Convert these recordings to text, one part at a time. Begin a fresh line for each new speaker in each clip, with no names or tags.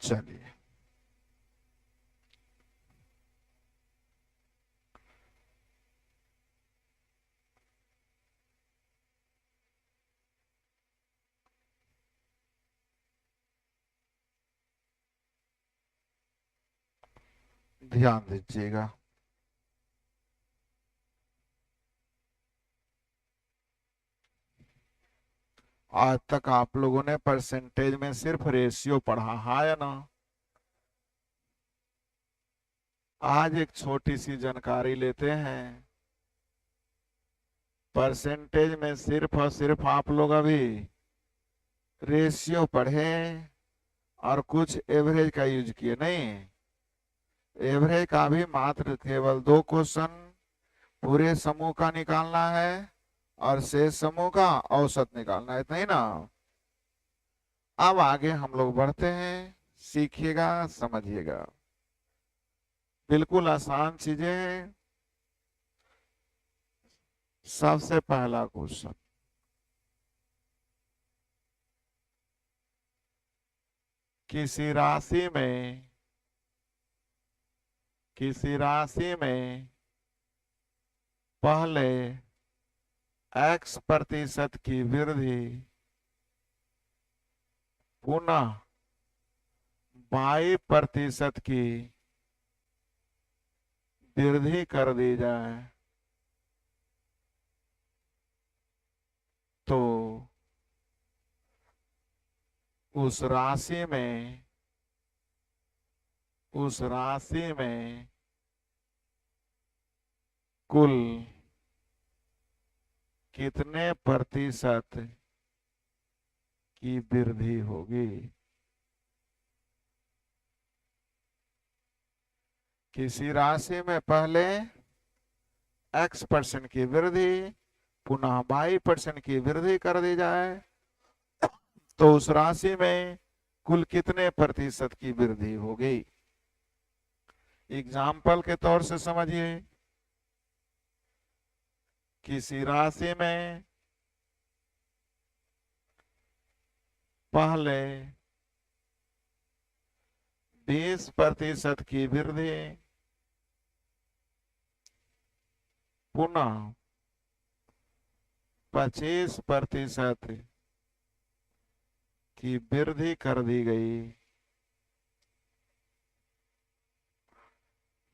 चलिए, ध्यान दीजिएगा। आज तक आप लोगों ने परसेंटेज में सिर्फ रेशियो पढ़ा, हाँ या ना? आज एक छोटी सी जानकारी लेते हैं। परसेंटेज में सिर्फ और सिर्फ आप लोग अभी रेशियो पढ़े और कुछ एवरेज का यूज किए नहीं। एवरेज का भी मात्र केवल 2 क्वेश्चन पूरे समूह का निकालना है और शेष समूह का औसत निकालना है, इतना ही ना। अब आगे हम लोग बढ़ते हैं, सीखिएगा, समझिएगा। बिल्कुल आसान चीजें हैं। सबसे पहला क्वेश्चन, किसी राशि में पहले x% की वृद्धि पुनः y% की वृद्धि कर दी जाए तो उस राशि में कुल कितने प्रतिशत की वृद्धि होगी? किसी राशि में पहले x% की वृद्धि पुनः y% की वृद्धि कर दी जाए तो उस राशि में कुल कितने प्रतिशत की वृद्धि होगी? एग्जाम्पल के तौर से समझिए। किसी राशि में पहले 20% की वृद्धि पुनः 25% की वृद्धि कर दी गई,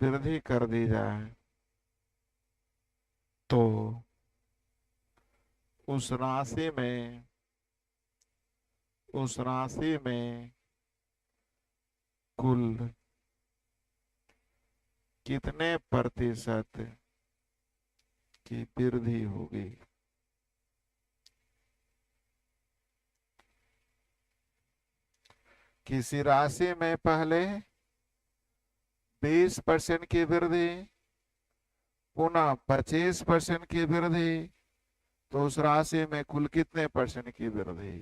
वृद्धि कर दी जाए तो उस राशि में कुल कितने प्रतिशत की वृद्धि होगी? किसी राशि में पहले 20% की वृद्धि पुनः 25% की वृद्धि तो उस राशि में कुल कितने % की वृद्धि?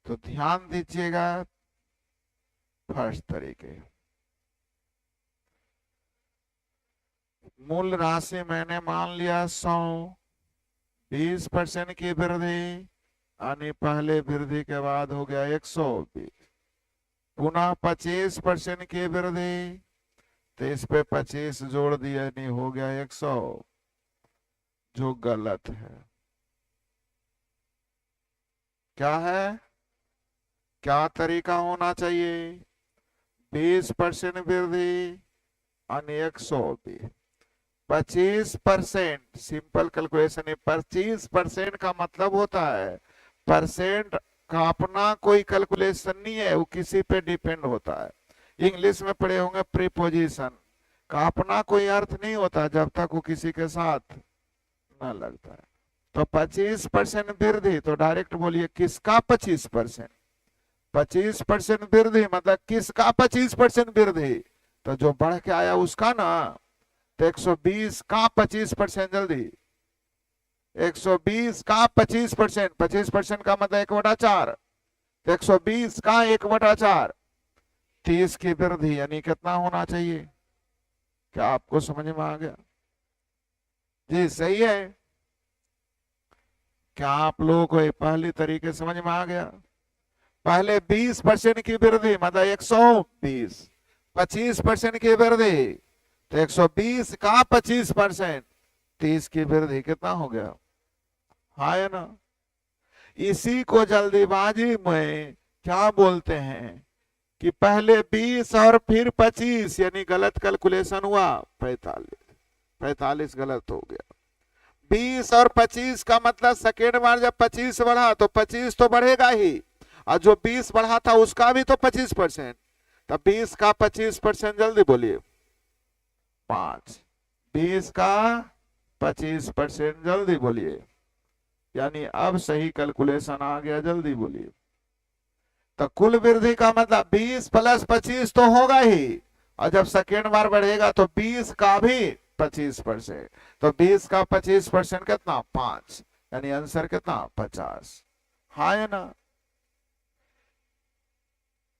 तो ध्यान दीजिएगा। फर्स्ट तरीके, मूल राशि मैंने मान लिया 100, 20% की वृद्धि यानी पहले वृद्धि के बाद हो गया 120, पुनः 25% की वृद्धि तो इस पे 25 जोड़ दिया यानी हो गया 100, जो गलत है। क्या है, क्या तरीका होना चाहिए? 20% वृद्धि यानी 120, 25%, सिंपल कैलकुलेशन है। 25% का मतलब होता है परसेंट का अपना कोई कैलकुलेशन नहीं है, वो किसी पे डिपेंड होता है। इंग्लिश में पढ़े होंगे प्रीपोजिशन का अपना कोई अर्थ नहीं होता जब तक वो किसी के साथ न लगता है। तो 25% वृद्धि तो डायरेक्ट बोलिए किसका 25%? 25% वृद्धि मतलब किसका 25% वृद्धि? तो जो बढ़ के आया उसका ना। तो 120 का 25% जल्दी, 120 का 25%, 25% का मतलब 1/4, 120 का 1/4, 30 की वृद्धि यानी कितना होना चाहिए? क्या आपको समझ में आ गया? जी सही है। क्या आप लोगों को ये पहली तरीके समझ में आ गया? पहले 20% की वृद्धि मतलब 120, 25% की वृद्धि तो 120 का 25%, 30 की वृद्धि कितना हो गया? हाँ है ना। इसी को जल्दीबाजी में क्या बोलते हैं कि पहले 20 और फिर 25, यानी गलत कैलकुलेशन हुआ, 45, 45 गलत हो गया। 20 और 25 का मतलब सेकेंड बार जब 25 बढ़ा तो 25 तो बढ़ेगा ही, और जो 20 बढ़ा था उसका भी तो 25%, तब 20 का 25%, जल्दी बोलिए। 5, 20 का 25%, जल्दी बोलिए। यानी अब सही कैलकुलेशन आ गया, जल्दी बोलिए। तो कुल वृद्धि का मतलब 20 प्लस 25 तो होगा ही, और जब सेकेंड बार बढ़ेगा तो 20 का भी 25%, तो 20 का 25% कितना? 5, यानी आंसर कितना? 50। हाँ है ना।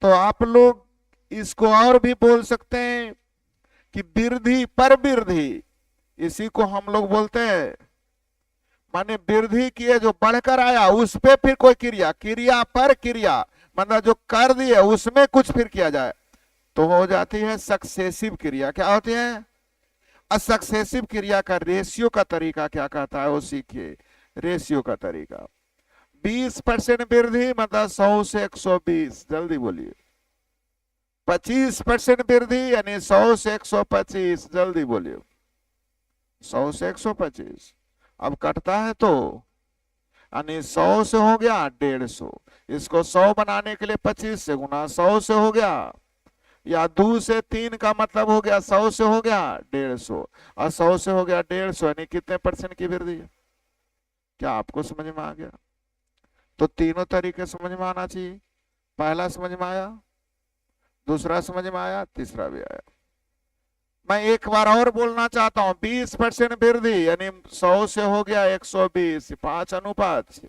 तो आप लोग इसको और भी बोल सकते हैं कि वृद्धि पर वृद्धि, इसी को हम लोग बोलते हैं, माने वृद्धि किए जो बढ़कर आया उस पे फिर कोई क्रिया, क्रिया पर क्रिया, मतलब जो कर दिए उसमें कुछ फिर किया जाए तो हो जाती है सक्सेसिव क्रिया। क्या होती है? सक्सेसिव क्रिया का रेशियो का तरीका क्या कहता है वो सीखिए। रेशियो का तरीका, 20% वृद्धि मतलब 100 से 120, जल्दी बोलिए। 25% वृद्धि यानी 100 से 125, जल्दी बोलिए। 100 से 125, अब कटता है तो यानी 100 से हो गया 150, इसको 100 बनाने के लिए 25 से गुना 100 से हो गया, या 2 से 3 का मतलब हो गया 100 से हो गया 150, और 100 से हो गया 150, यानी कितने परसेंट की वृद्धि है? क्या आपको समझ में आ गया? तो तीनों तरीके समझ में आना चाहिए। पहला समझ में आया, दूसरा समझ में आया, तीसरा भी आया। मैं एक बार और बोलना चाहता हूं, 20% वृद्धि यानी 100 से हो गया 120, 5:5।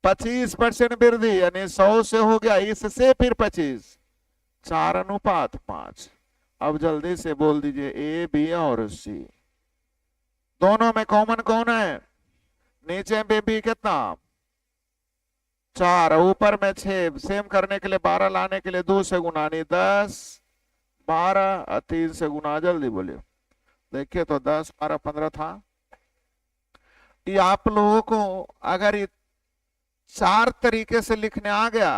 25% वृद्धि यानी 100 से हो गया इससे फिर 25, 4:5। अब जल्दी से बोल दीजिए ए, बी और सी। दोनों में कॉमन कौन है? नीचे में भी कितना? 4, ऊपर में 6, सेम करने के लिए 12 लाने के लिए 2 से गुना, नहीं 10, 12 और 3 से गुना, जल्दी बोलिए। देखिए तो 10, 12, 15 था। ये आप लोगों को अगर ये 4 तरीके से लिखने आ गया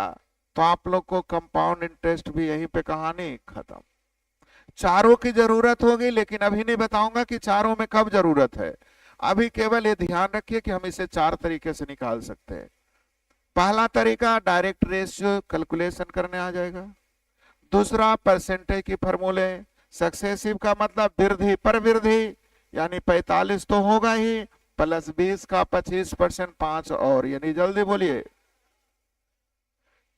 तो आप लोग को कंपाउंड इंटरेस्ट भी यहीं पे कहानी खत्म। चारों की जरूरत होगी, लेकिन अभी नहीं बताऊंगा कि चारों में कब जरूरत है। अभी केवल ये ध्यान रखिए कि हम इसे 4 तरीके से निकाल सकते हैं। पहला तरीका डायरेक्ट रेशियो कैलकुलेशन करने आ जाएगा। दूसरा परसेंटेज की फॉर्मूले, सक्सेसिव का मतलब वृद्धि पर वृद्धि, यानी 45 तो होगा ही, प्लस 20 का 25%, 5 और, यानी जल्दी बोलिए।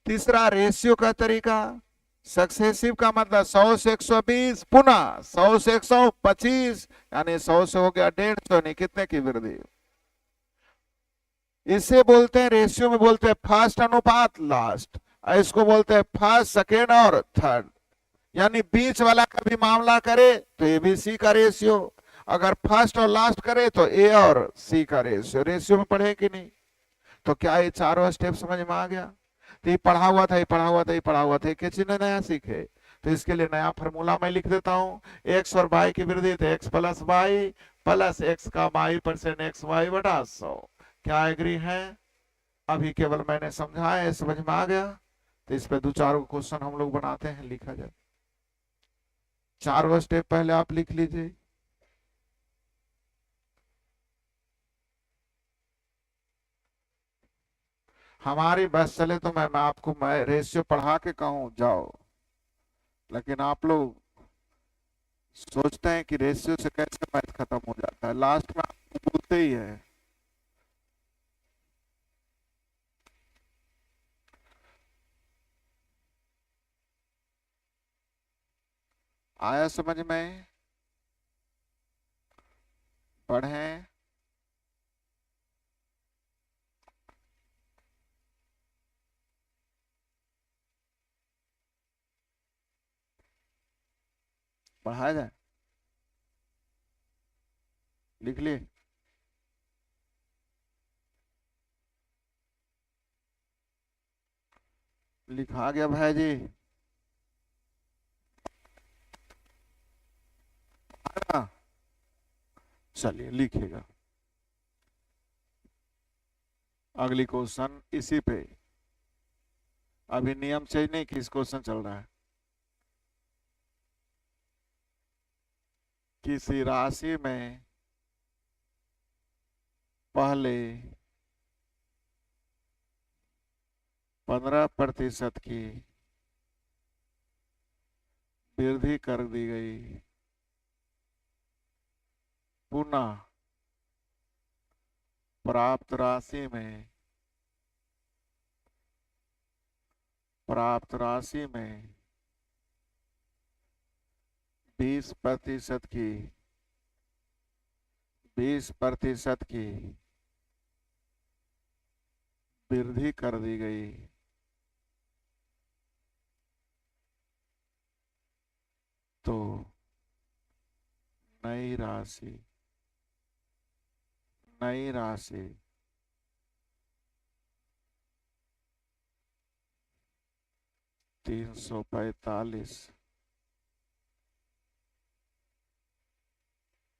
तीसरा रेशियो का तरीका, सक्सेसिव का मतलब 100 से 120, पुनः 100 से 125, यानी 100 से हो गया 150, यानी कितने की वृद्धि? इसे बोलते हैं, रेशियो में बोलते हैं फर्स्ट अनुपात लास्ट, इसको बोलते हैं फर्स्ट, सेकेंड और थर्ड। यानी बीच वाला का भी मामला करे तो ए बी सी का रेशियो, अगर फर्स्ट और लास्ट करे तो ए और सी का रेशियो। रेशियो में पढ़े कि नहीं? तो क्या ये चारों स्टेप समझ में आ गया? तो ये पढ़ा हुआ था, ये पढ़ा हुआ था, ये पढ़ा हुआ था, किसी ने नया सीखे? तो इसके लिए नया फॉर्मूला मैं लिख देता हूँ। एक्स और वाई की वृद्धि थे x plus y, plus x का वाई परसेंट एक्स वाई बटा 100। क्या एग्री है? अभी केवल मैंने समझाया है, समझ में आ गया? तो इस पे 2-4 क्वेश्चन हम लोग बनाते हैं, लिखा जाए। 4 स्टेप पहले आप लिख लीजिए। हमारी बस चले तो मैं आपको रेशियो पढ़ा के कहूं जाओ, लेकिन आप लोग सोचते हैं कि रेशियो से कैसे मैथ खत्म हो जाता है, लास्ट में आपको बोलते ही है। आया समझ में? पढ़ें। पढ़ाया जाए, लिख लिए। लिखा गया भाई जी, हाँ, चलिए लिखिएगा। अगली क्वेश्चन इसी पे, अभी नियम चेंज नहीं, किस क्वेश्चन चल रहा है। किसी राशि में पहले 15% की वृद्धि कर दी गई, पुनः प्राप्त राशि में 20% की 20% की वृद्धि कर दी गई, तो नई राशि 345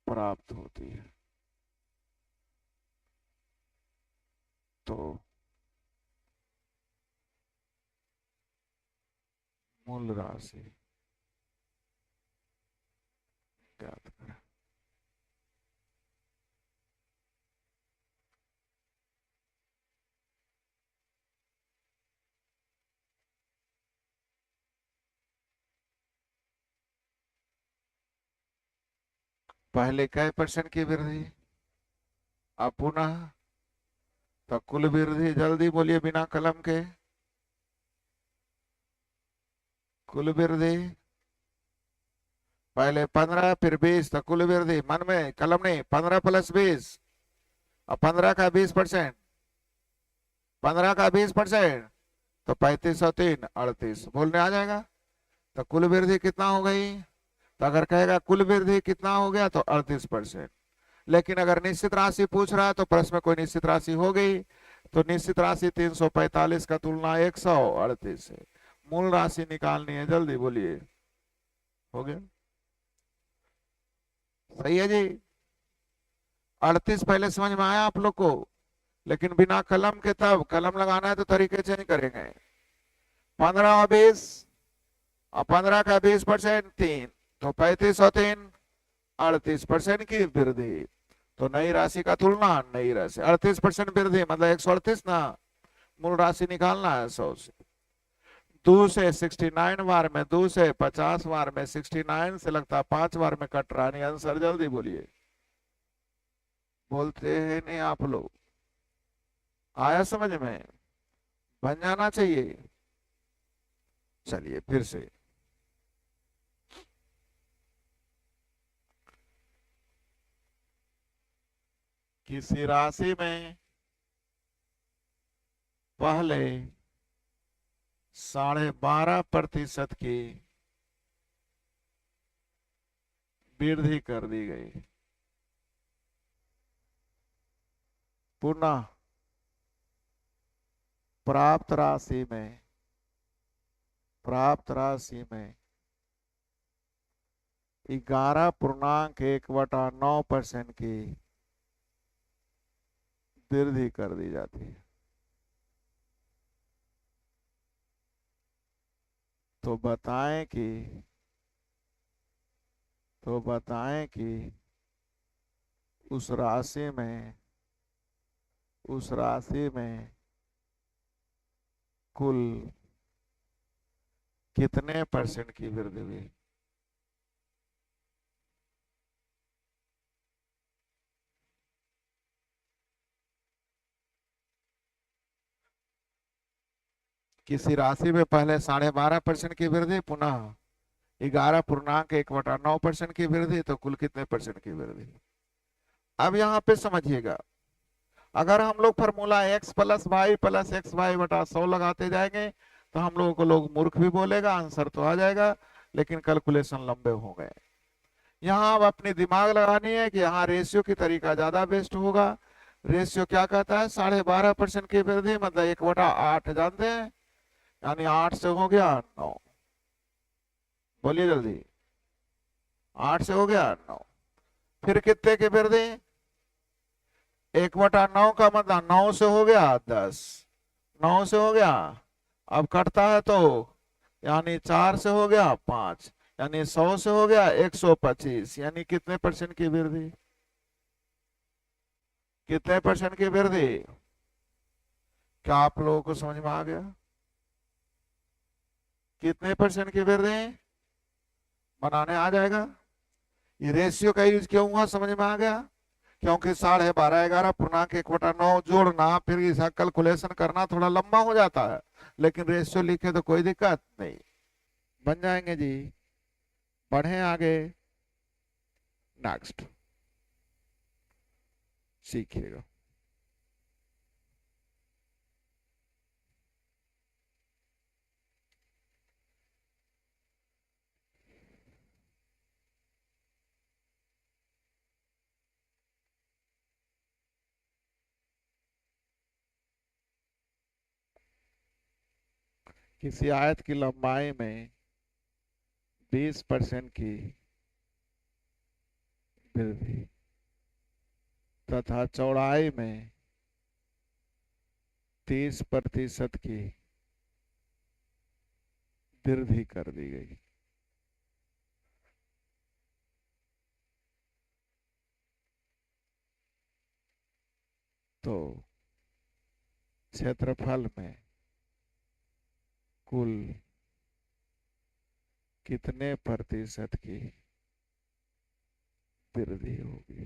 प्राप्त होती है। तो मूल राशि ज्ञात करें। पहले कै % की वृद्धि, अब पुनः, तो कुल वृद्धि जल्दी बोलिए बिना कलम के, कुल वृद्धि पहले 15 फिर 20, तो कुल वृद्धि मन में कलम नहीं, 15 + 20, और 15 का 20%, 15 का 20%, तो 35 और 3 38 बोलने आ जाएगा। तो कुल वृद्धि कितना हो गई, तो अगर कहेगा कुल वृद्धि कितना हो गया तो 38%। लेकिन अगर निश्चित राशि पूछ रहा है तो प्रश्न में कोई निश्चित राशि हो गई, तो निश्चित राशि 345 का तुलना 138 है। मूल राशि निकालनी है, जल्दी बोलिए। हो गया, सही है जी। 38 पहले समझ में आया आप लोग को, लेकिन बिना कलम के, तब कलम लगाना है तो तरीके चेंज करेंगे। 15 और 20, और 15 का 20% 3, तो 35 और 3 38% की वृद्धि, तो नई राशि का तुलना नई राशि 38% वृद्धि मतलब 138 ना, मूल राशि निकालना है 100 से। 2 से 69 बार में, 2 से 50 बार में, 69 से लगता है 5 बार में कट रहा नहीं। आंसर जल्दी बोलिए, बोलते हैं नहीं आप लोग। आया समझ में, बन जाना चाहिए। चलिए फिर से, किसी राशि में पहले 12.5% की वृद्धि कर दी गई, पुनः प्राप्त राशि में 11.1/9% की वृद्धि कर दी जाती है। तो बताएं कि उस राशि में कुल कितने % की वृद्धि हुई। किसी राशि में पहले 12.5% की वृद्धि, पुनः 11.1/9% की वृद्धि, तो कुल कितने % की वृद्धि। अब यहाँ पे समझिएगा, अगर हम लोग फॉर्मूला x + y + xy/100 लगाते जाएंगे तो हम लोगों को लोग मूर्ख भी बोलेगा, आंसर तो आ जाएगा, लेकिन कैलकुलेशन लंबे हो गए। यहाँ अब अपनी दिमाग लगानी है कि यहाँ रेशियो की तरीका ज्यादा बेस्ट होगा। रेशियो क्या कहता है, 12.5% की वृद्धि मतलब 1/8 जानते हैं, यानी 8 से हो गया 9। बोलिए जल्दी। 8 से हो गया 9। फिर कितने के वृद्धि? 1/9 का मतलब 9 से हो गया 10। 9 से हो गया, अब कटता है तो यानी 4 से हो गया 5, यानी 100 से हो गया 125, यानी कितने परसेंट की वृद्धि? कितने परसेंट की वृद्धि? क्या आप लोगों को समझ में आ गया? कितने परसेंट की वृद्धि बनाने आ जाएगा? ये रेशियो का यूज क्यों हुआ समझ में आ गया? क्योंकि 12.5 11 पूर्णांक 1/9 जोड़ना फिर इसका कैलकुलेशन करना थोड़ा लंबा हो जाता है, लेकिन रेशियो लिखे तो कोई दिक्कत नहीं, बन जाएंगे जी। बढ़े आगे, नेक्स्ट सीखिएगा। किसी आयत की लंबाई में 20% की वृद्धि तथा चौड़ाई में 30% की वृद्धि कर दी गई तो क्षेत्रफल में कुल कितने प्रतिशत की वृद्धि होगी?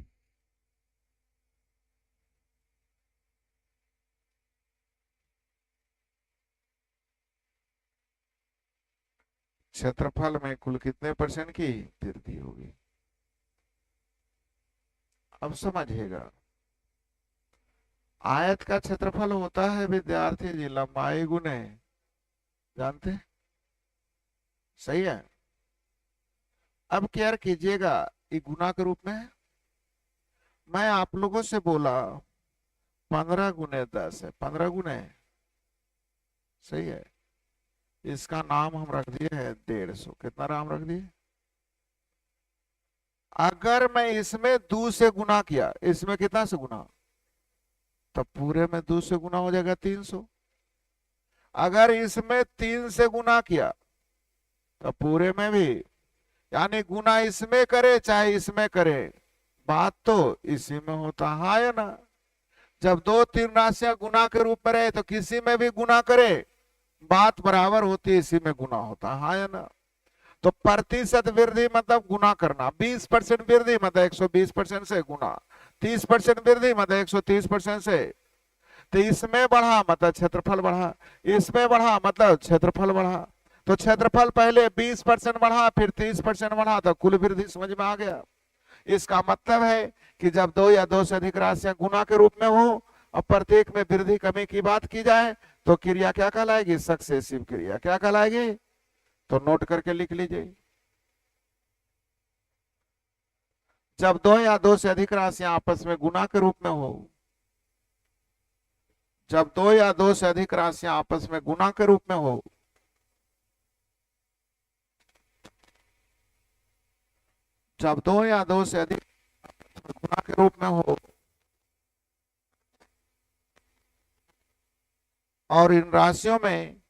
क्षेत्रफल में कुल कितने परसेंट की वृद्धि होगी? अब समझिएगा, आयत का क्षेत्रफल होता है विद्यार्थी जी लंबाई गुने, जानते हैं? सही है। अब क्या कीजिएगा, ये गुना के रूप में है। मैं आप लोगों से बोला 15 × 10 है, 15 × सही है। इसका नाम हम रख दिए है 150। कितना नाम रख दिए? अगर मैं इसमें 2 से गुना किया, इसमें कितना से गुना, तो पूरे में 2 से गुना हो जाएगा 300। अगर इसमें 3 से गुना किया तो पूरे में भी, यानी गुना इसमें करे चाहे इसमें करे, बात तो इसी में होता है या ना? जब दो तीन राशियां गुना के रूप में रहे तो किसी में भी गुना करे, बात बराबर होती है, इसी में गुना होता है या ना? तो प्रतिशत वृद्धि मतलब गुना करना, 20% वृद्धि मतलब 120% से गुना, 30% वृद्धि मतलब 130% से। तो इसमें बढ़ा मतलब क्षेत्रफल बढ़ा, इसमें बढ़ा मतलब क्षेत्रफल बढ़ा। तो क्षेत्रफल पहले 20% बढ़ा, फिर 30% बढ़ा, तो कुल वृद्धि समझ में आ गया। इसका मतलब है कि जब दो या दो से अधिक राशियां गुना के रूप में हो और प्रत्येक में वृद्धि कमी की बात की जाए तो क्रिया क्या कहलाएगी? सक्सेसिव क्रिया। क्या कहलाएगी? तो नोट करके लिख लीजिए। जब दो या दो से अधिक राशियां आपस में गुना के रूप में हो, जब दो या दो से अधिक राशियां आपस में गुना के रूप में हो, जब दो या दो से अधिक गुना के रूप में हो और इन राशियों में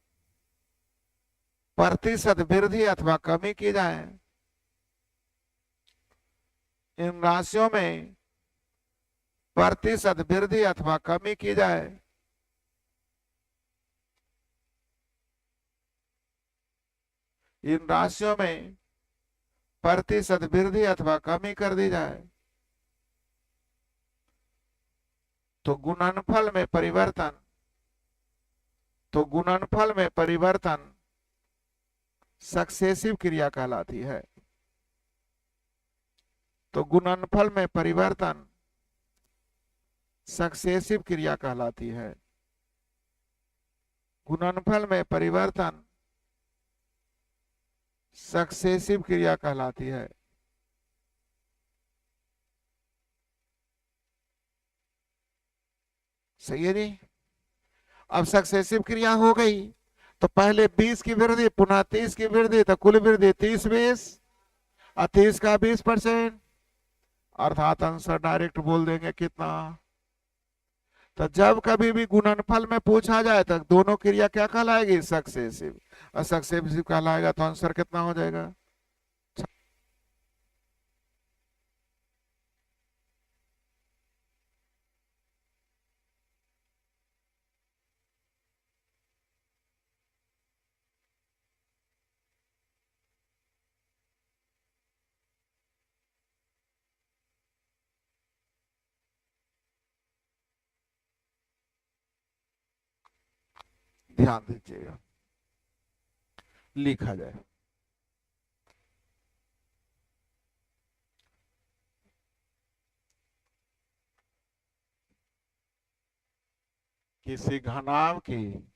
प्रतिशत वृद्धि अथवा कमी की जाए, इन राशियों में प्रतिशत वृद्धि अथवा कमी की जाए, इन राशियों में प्रतिशत वृद्धि अथवा कमी कर दी जाए, तो गुणनफल में परिवर्तन, तो गुणनफल में परिवर्तन सक्सेसिव क्रिया कहलाती है। तो गुणनफल में परिवर्तन सक्सेसिव क्रिया कहलाती है। गुणनफल में परिवर्तन सक्सेसिव क्रिया कहलाती है। सही है जी। अब सक्सेसिव क्रिया हो गई तो पहले 20 की वृद्धि पुनः 30 की वृद्धि, तो कुल वृद्धि 30-20 और 30 का 20%, अर्थात आंसर डायरेक्ट बोल देंगे कितना। तो जब कभी भी गुणनफल में पूछा जाए तो दोनों क्रिया क्या कहलाएगी, सक्सेसिव, और सक्सेसिव कहलाएगा तो आंसर कितना हो जाएगा। ध्यान दीजिएगा, लिखा जाए। किसी घनाभ की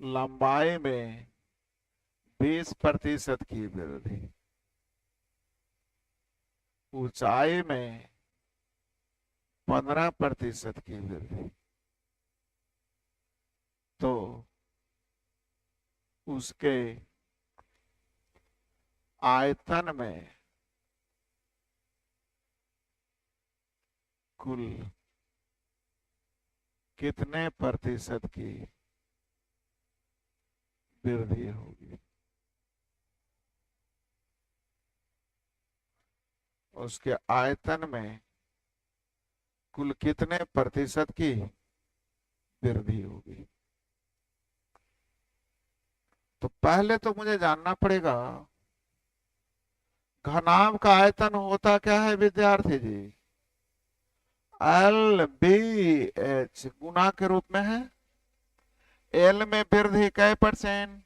लंबाई में 20% की वृद्धि, ऊंचाई में 15% की वृद्धि, तो उसके आयतन में कुल कितने प्रतिशत की वृद्धि होगी। उसके आयतन में कुल कितने प्रतिशत की वृद्धि होगी। तो पहले तो मुझे जानना पड़ेगा घनाभ का आयतन होता क्या है विद्यार्थी जी, LBH गुना के रूप में है। L में वृद्धि कै %,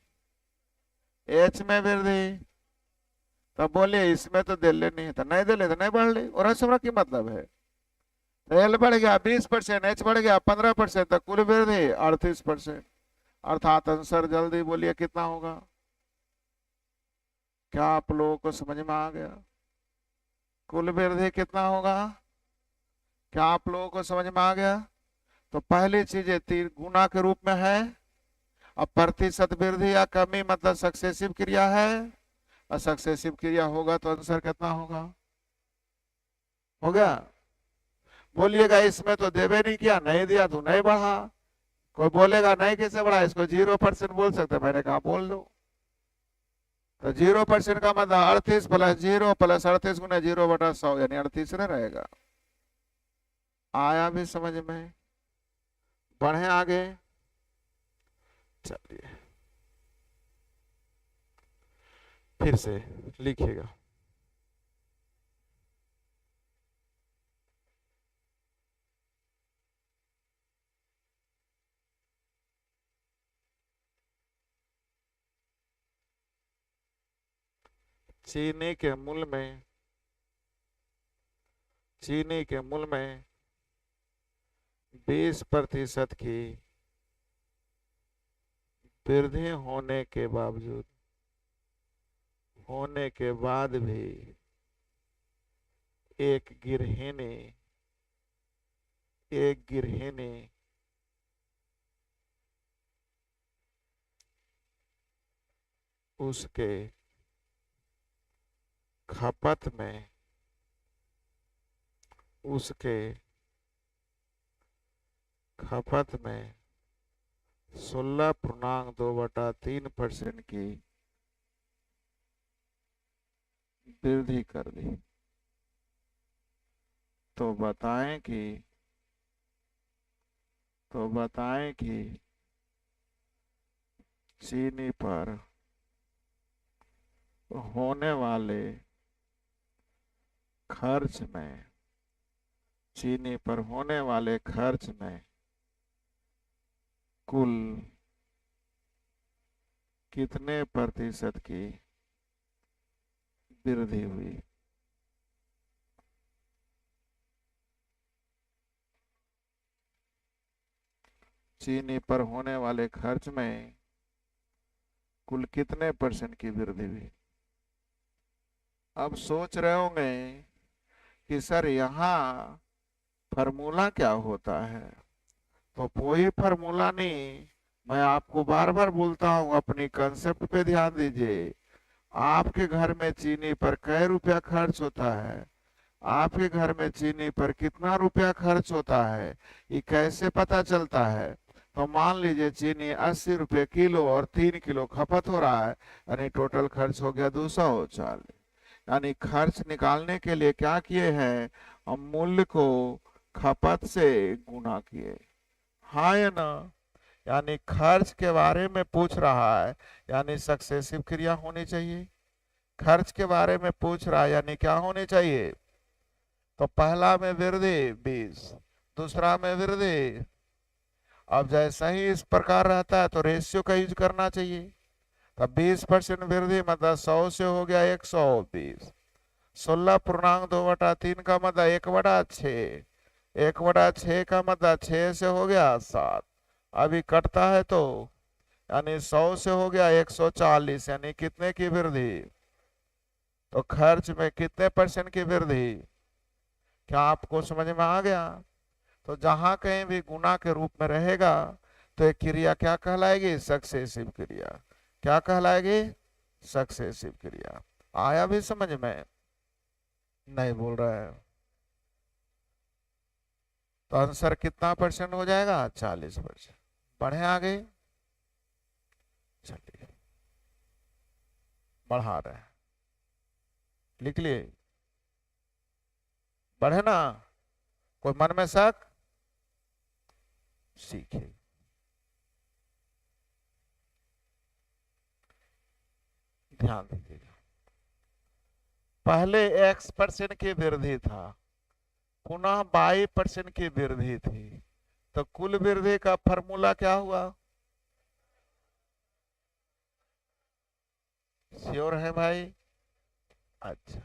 H में वृद्धि, तो बोलिए इसमें तो दे ले नहीं, तो नहीं दे ले तो नहीं बढ़ ली, और ऐसा की मतलब है। तो L बढ़ गया 20%, H बढ़ गया 15%, तो कुल वृद्धि 38%, अर्थात आंसर जल्दी बोलिए कितना होगा। क्या आप लोगों को समझ में आ गया, कुल वृद्धि कितना होगा, क्या आप लोगों को समझ में आ गया। तो पहली चीज तीर गुना के रूप में है, अब प्रतिशत वृद्धि या कमी मतलब सक्सेसिव क्रिया है, और सक्सेसिव क्रिया होगा तो आंसर कितना होगा, हो गया। बोलिएगा इसमें तो देवे नहीं किया, नहीं दिया तो नहीं बढ़ा। कोई बोलेगा नहीं कैसे बढ़ा, इसको 0% बोल सकते, मैंने कहा बोल दो। तो 0% का मतलब 38 प्लस 0 प्लस 38 गुना 0/100 यानी 38 रहेगा। आया भी समझ में, बढ़े आगे, चलिए फिर से लिखिएगा। चीनी के मूल में 20% की वृद्धि होने के बाद भी एक गृहिणी उसके खपत में 16.2/3% की वृद्धि कर दी, तो बताएं कि चीनी पर होने वाले खर्च में कुल कितने प्रतिशत की वृद्धि हुई। चीनी पर होने वाले खर्च में कुल कितने % की वृद्धि हुई। अब सोच रहे होंगे कि सर यहाँ फॉर्मूला क्या होता है, तो कोई फॉर्मूला नहीं, मैं आपको बार बार बोलता हूँ, अपनी कंसेप्ट पे ध्यान दीजिए। आपके घर में चीनी पर कै रुपया खर्च होता है, आपके घर में चीनी पर कितना रुपया खर्च होता है, ये कैसे पता चलता है? तो मान लीजिए चीनी 80 रुपये किलो और 3 किलो खपत हो रहा है, यानी टोटल खर्च हो गया 240। यानी खर्च निकालने के लिए क्या किए हैं, हम मूल्य को खपत से गुना किए। हाँ या ना? यानी खर्च के बारे में पूछ रहा है, यानी सक्सेसिव क्रिया होनी चाहिए। खर्च के बारे में पूछ रहा है, यानी क्या होनी चाहिए? तो पहला में वृद्धि 20, दूसरा में वृद्धि। अब जैसा ही इस प्रकार रहता है तो रेशियो का यूज करना चाहिए। तब 20% वृद्धि मतलब 100 से हो गया 120। 16.2/3 का मतलब 1/6। 1/6 का मतलब 6 से हो गया 7। अभी कटता है तो यानी 100 से हो गया 140, यानी कितने की वृद्धि? तो खर्च में कितने % की वृद्धि? क्या आपको समझ में आ गया? तो जहां कहीं भी गुना के रूप में रहेगा तो एक क्रिया क्या कहलाएगी? सक्सेसिव क्रिया। क्या कहलाएगी? सक्सेसिव क्रिया। आया भी समझ में? नहीं बोल रहा है तो आंसर कितना % हो जाएगा? 40%। बढ़े आगे, चलिए बढ़ा रहे हैं, लिख लिए? बढ़े ना? कोई मन में शक? सीखिए। ध्यान दीजिएगा, पहले X% की वृद्धि था, पुनः Y% की वृद्धि थी, तो कुल वृद्धि का फॉर्मूला क्या हुआ? श्योर है भाई? अच्छा,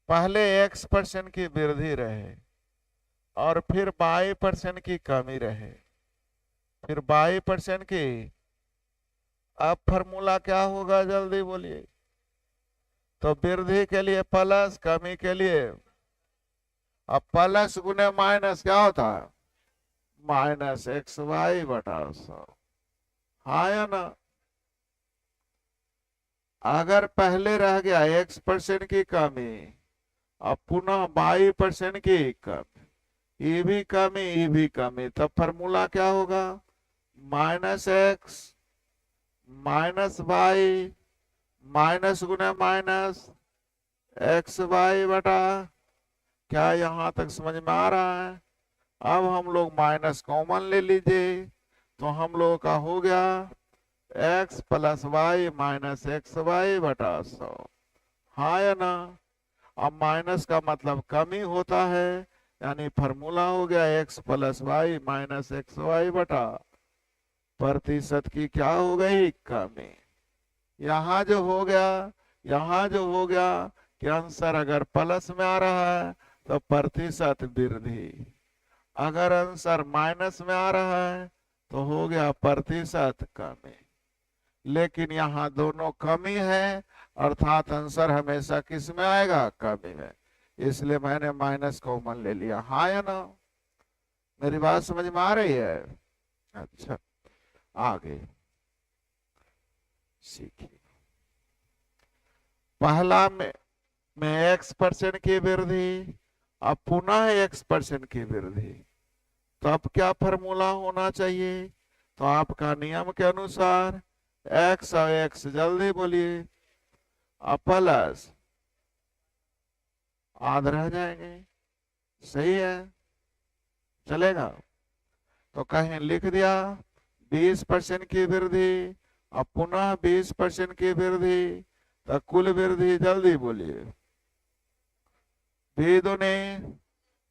पहले X% की वृद्धि रहे और फिर Y% की कमी रहे, फिर Y% की। अब फॉर्मूला क्या होगा? जल्दी बोलिए। तो वृद्धि के लिए प्लस, कमी के लिए। अब प्लस गुने माइनस क्या होता है? -XY/100। हाँ या ना? अगर पहले रह गया X% की कमी, अब पुनः Y% की कमी, ये भी कमी, ये भी कमी, तब फॉर्मूला क्या होगा? -X -Y माइनस गुना माइनस XY/। क्या यहां तक समझ में आ रहा है? अब हम लोग माइनस कॉमन ले लीजिए तो हम लोगों का हो गया X + Y - XY/100। हाँ या ना? अब माइनस का मतलब कमी होता है, यानी फॉर्मूला हो गया X + Y - XY/। प्रतिशत की क्या हो गई? कमी। यहाँ जो हो गया, यहाँ जो हो गया कि आंसर अगर प्लस में आ रहा है तो प्रतिशत वृद्धि, अगर आंसर माइनस में आ रहा है तो हो गया प्रतिशत कमी। लेकिन यहाँ दोनों कमी है, अर्थात आंसर हमेशा किस में आएगा? कमी में। इसलिए मैंने माइनस कॉमन ले लिया। हाँ या ना? मेरी बात समझ में आ रही है? अच्छा, आगे सीखिए। पहला में X% की वृद्धि, अब पुनः X% की वृद्धि, तो अब क्या फॉर्मूला होना चाहिए? तो आपका नियम के अनुसार X और X, जल्दी बोलिए, अब प्लस आध रह जाएंगे। सही है? चलेगा? तो कहीं लिख दिया 20% की वृद्धि, अब पुनः 20% की वृद्धि, तो कुल वृद्धि जल्दी बोलिए। 2 दूनी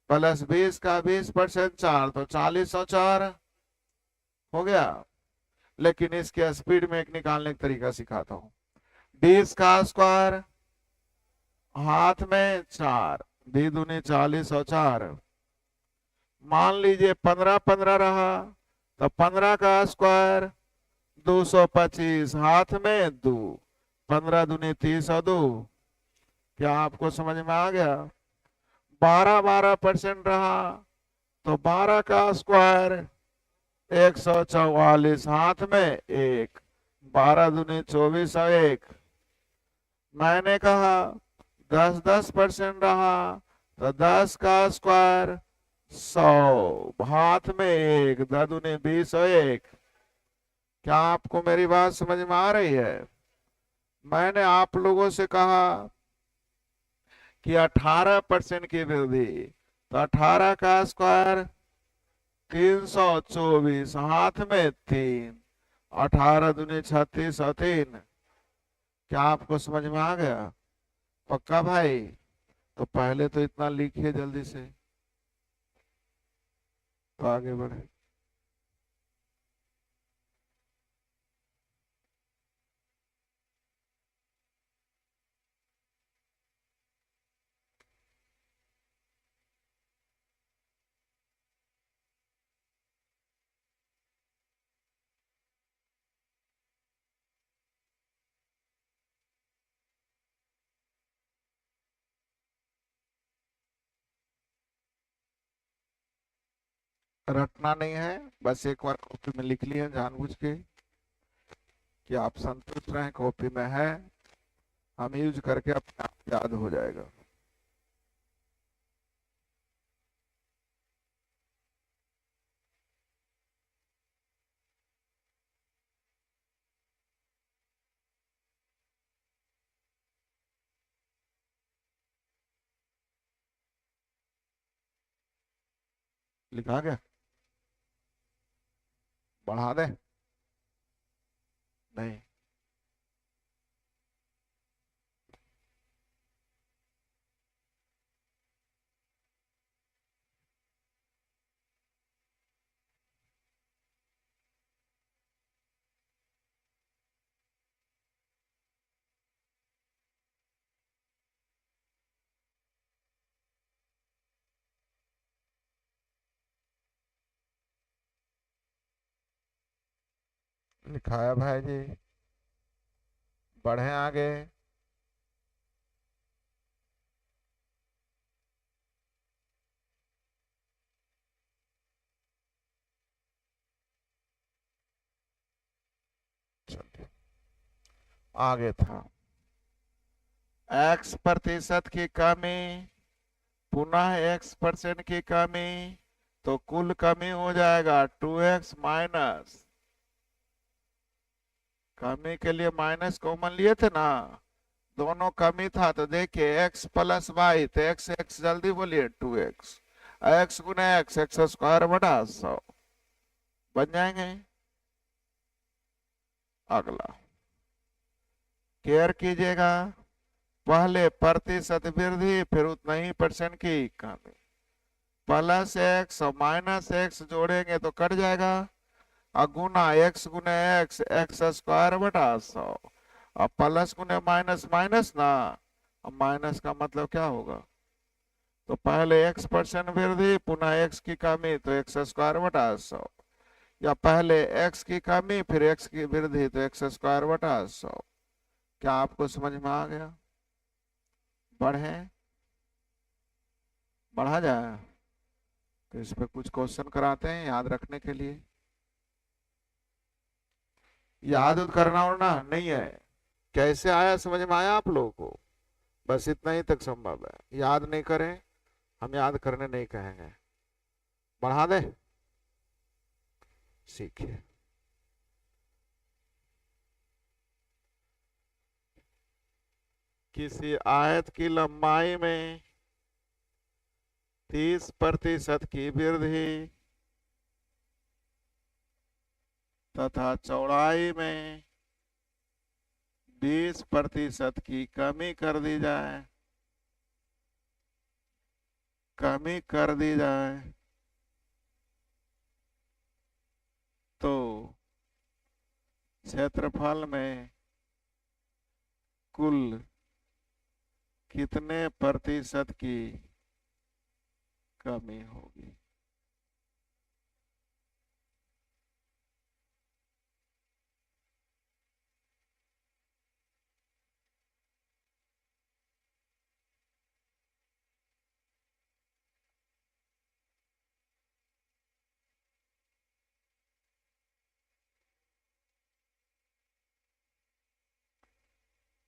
+20 का 20% 4, तो 40 और 4 हो गया। लेकिन इसके स्पीड में एक निकालने का तरीका सिखाता हूं। 20 का स्क्वायर हाथ में 4, 2 दूनी 40 और 4। मान लीजिए 15 रहा, तो 15 का स्क्वायर 225, हाथ में 2, 15 दूनी 30 और 2। क्या आपको समझ में आ गया? 12% रहा तो 12 का स्क्वायर 144 हाथ में एक, 12 दूनी 24 और एक। मैंने कहा 10-10% रहा, तो 10 का स्क्वायर 100, हाथ में एक, 10 दूनी 20 और एक। क्या आपको मेरी बात समझ में आ रही है? मैंने आप लोगों से कहा कि 18% की वृद्धि, तो 18 का स्क्वायर 324, हाथ में तीन, 18 दूनी 36 और 3। क्या आपको समझ में आ गया? पक्का भाई? तो पहले तो इतना लिखिए जल्दी से, तो आगे बढ़े। रटना नहीं है, बस एक बार कॉपी में लिख लिए जानबूझ के कि आप संतुष्ट रहें, कॉपी में है, हम यूज करके अपने आप याद हो जाएगा। लिखा गया? बढ़ा दे? नहीं। लिखाया भाई जी, बढ़े आगे। चलिए, आगे था x% की कमी, पुनः x% की कमी, तो कुल कमी हो जाएगा 2x माइनस, कमी के लिए माइनस कॉमन लिए थे ना, दोनों कमी था, तो देखिए x प्लस वाई, तो x x जल्दी बोलिए 2x, x गुने x स्क्वायर बटा 100 बन जाएंगे। अगला केयर कीजिएगा, पहले प्रतिशत वृद्धि फिर उतना ही परसेंट की कमी, प्लस एक्स और माइनस एक्स जोड़ेंगे तो कट जाएगा, और गुना एक्स गुने एक्स स्क्वायर बटा 100, और प्लस गुने माइनस माइनस ना, और माइनस का मतलब क्या होगा? तो पहले x% वृद्धि पुनः x की कमी तो एक्स स्क्वायर बटा 100, या पहले x की कमी फिर x की वृद्धि तो एक्स स्क्वायर बटा 100। क्या आपको समझ में आ गया? बढ़े? बढ़ा जाए? तो इस पे कुछ क्वेश्चन कराते हैं याद रखने के लिए। याद उद करना और ना नहीं है, कैसे आया समझ में आया आप लोगों को? बस इतना ही तक संभव है, याद नहीं करें, हम याद करने नहीं कहेंगे। बढ़ा दे? सीखिए। किसी आयत की लंबाई में 30% की वृद्धि तथा चौड़ाई में 20% की कमी कर दी जाए, कमी कर दी जाए, तो क्षेत्रफल में कुल कितने प्रतिशत की कमी होगी?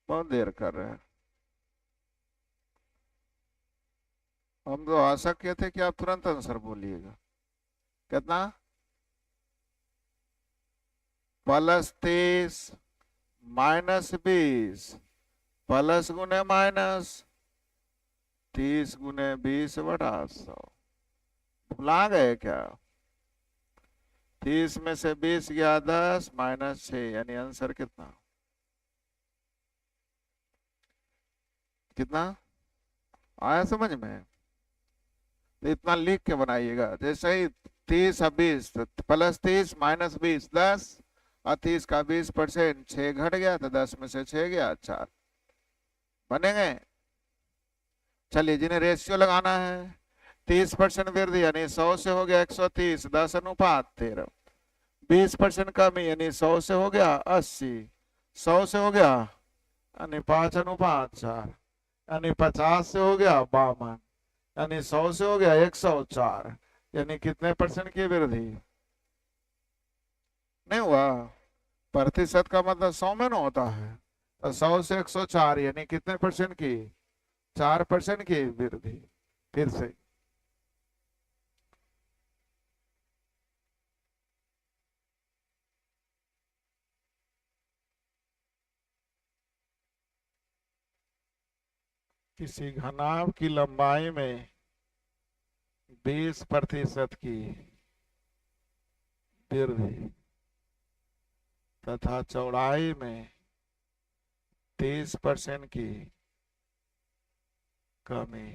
बहुत देर कर रहे हैं। हम तो आशा किए थे कि आप तुरंत आंसर बोलिएगा। कितना? +30 -20 प्लस गुने माइनस 30 × 20/100। भुला गए क्या? 30 में से 20 गया 10 -6, यानी आंसर कितना? कितना आया समझ में? तो इतना लिख के बनाइएगा। जैसे ही 30 और 20, +30 -20 10, और 30 का 20%, 6 घट गया तो 10 में से 6 गया 4। बनेंगे? चलिए, जिन्हें रेशियो लगाना है, 30% वृद्धि यानी 100 से हो गया 130, 10:13। 20% कमी यानी 100 से हो गया 80, 100 से हो गया यानी 5:4, यानी 50 से हो गया 52, यानी 100 से हो गया 104, यानी कितने परसेंट की वृद्धि? नहीं हुआ? प्रतिशत का मतलब 100 में ना होता है, तो 100 से 104 यानी कितने परसेंट की? 4% की वृद्धि। फिर से किसी घनाभ की लंबाई में 20% की वृद्धि तथा चौड़ाई में 30% की कमी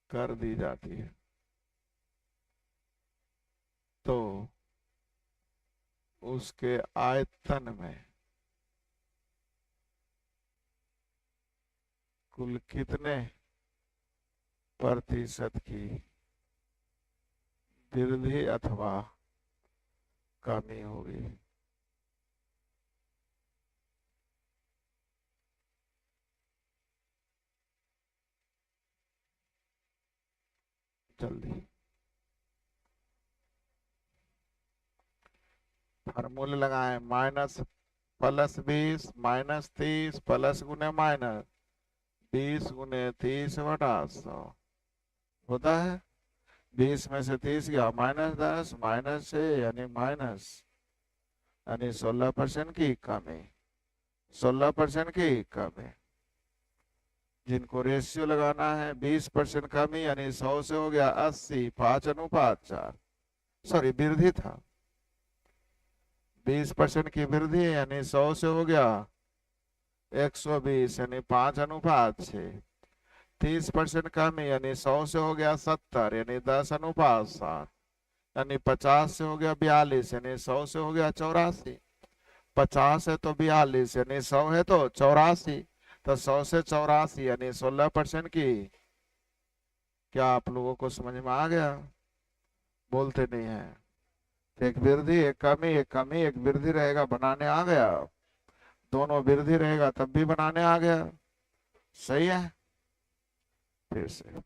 कर दी जाती है, तो उसके आयतन में कुल कितने प्रतिशत की वृद्धि अथवा कमी होगी? जल्दी फार्मूले लगाएं। +20 -30 प्लस गुने माइनस 20 × 30/100 होता है। 20 में से 30 गया -10 -6, यानी माइनस, यानी 16% की कमी। 16% की कमी। जिनको रेशियो लगाना है, 20% कमी यानी 100 से हो गया 80, 5:4। सॉरी, वृद्धि था। 20% की वृद्धि यानी 100 से हो गया 120, यानी 5:6। 30% कमी यानी 100 से हो गया 70, यानी 10:7। यानी 50 से हो गया 42, यानी 100 से हो गया 84। 50 है तो 42, यानी 100 है तो 84। तो 100 से 84 यानी 16% की। क्या आप लोगों को समझ में आ गया? बोलते नहीं है। एक वृद्धि एक कमी, एक कमी एक वृद्धि रहेगा, बनाने आ गया। दोनों वृद्धि रहेगा तब भी बनाने आ गया। सही है। फिर से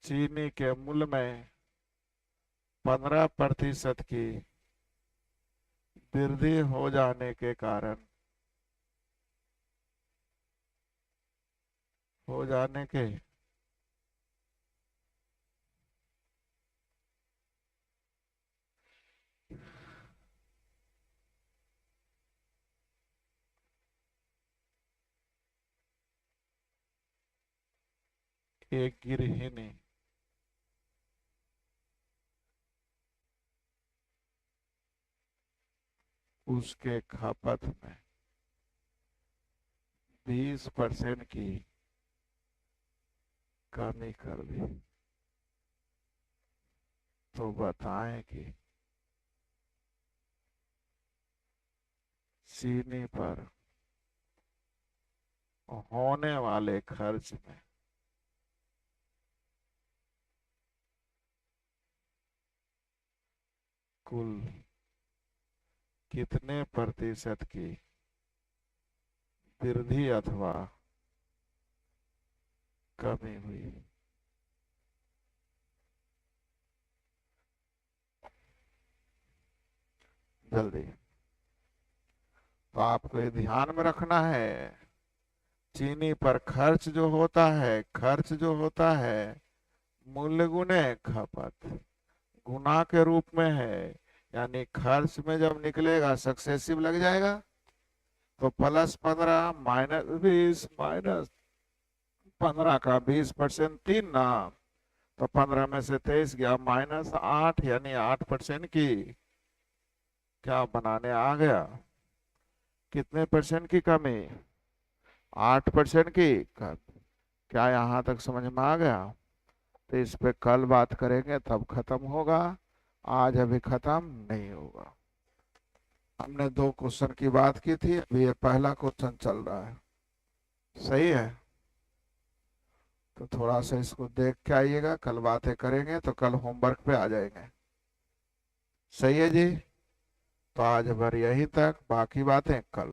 चीनी के मूल्य में 15% की वृद्धि हो जाने के कारण, हो जाने के एक गृहिणी उसके खपत में 20% की कमी कर दी, तो बताएं कि चीनी पर होने वाले खर्च में कुल कितने प्रतिशत की वृद्धि अथवा कमी हुई? जल्दी। तो आपको ये ध्यान में रखना है, चीनी पर खर्च जो होता है, खर्च जो होता है मूल्य गुणे खपत, गुना के रूप में है। यानी खर्च में जब निकलेगा सक्सेसिव लग जाएगा, तो +15 -20 -15 का 20% 3 ना, तो 15 में से 23 गया, -8, यानी 8% की क्या बनाने आ गया, कितने परसेंट की कमी, 8% की कमी। क्या यहाँ तक समझ में आ गया? तो इस पे कल बात करेंगे, तब खत्म होगा, आज अभी खत्म नहीं होगा। हमने 2 क्वेश्चन की बात की थी, अभी ये पहला क्वेश्चन चल रहा है। सही है? तो थोड़ा सा इसको देख के आइएगा, कल बातें करेंगे, तो कल होमवर्क पे आ जाएंगे। सही है जी? तो आज भर यही तक, बाकी बातें कल।